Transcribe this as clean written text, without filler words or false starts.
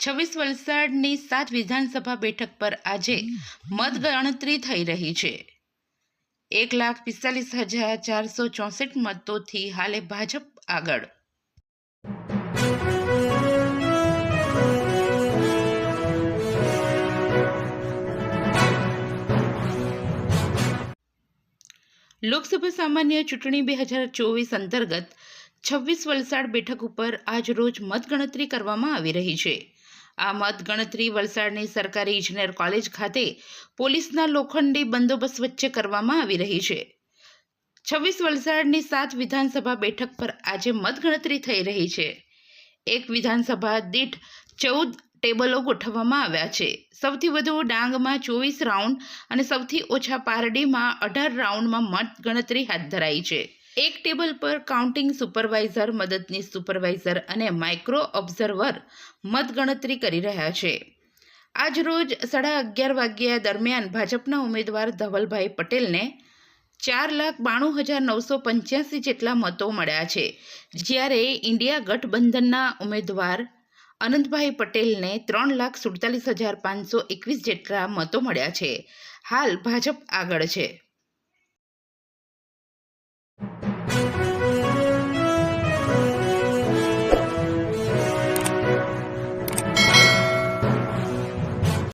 26 વલસાડની 7 વિધાનસભા બેઠક પર આજે મતગણતરી થઈ રહી છે। 1,45,464 મતોથી હાલે ભાજપ આગળ। લોકસભા સામાન્ય ચૂંટણી 2024 અંતર્ગત 26 વલસાડ બેઠક ઉપર આજ રોજ મતગણતરી કરવામાં આવી રહી છે। આ મતગણતરી વલસાડની સરકારી ઇજનેર કોલેજ ખાતે પોલીસના લોખંડી બંદોબસ્ત વચ્ચે કરવામાં આવી રહી છે। 26 વલસાડની 7 વિધાનસભા બેઠક પર આજે મતગણતરી થઈ રહી છે। એક વિધાનસભા દીઠ 14 ટેબલો ગોઠવવામાં આવ્યા છે। સૌથી વધુ ડાંગમાં 24 રાઉન્ડ અને સૌથી ઓછા પારડીમાં 18 રાઉન્ડમાં મતગણતરી હાથ ધરાઈ છે। એક ટેબલ પર કાઉન્ટિંગ સુપરવાઇઝર, મદદનીશ સુપરવાઇઝર અને માઇક્રો ઓબ્ઝર્વર મતગણતરી કરી રહ્યા છે। આજ રોજ 11:30 વાગ્યા દરમિયાન ભાજપના ઉમેદવાર ધવલભાઈ પટેલને 4,92,985 જેટલા મતો મળ્યા છે, જ્યારે ઇન્ડિયા ગઠબંધનના ઉમેદવાર અનંતભાઈ પટેલને 3,47,521 જેટલા મતો મળ્યા છે। હાલ ભાજપ આગળ છે।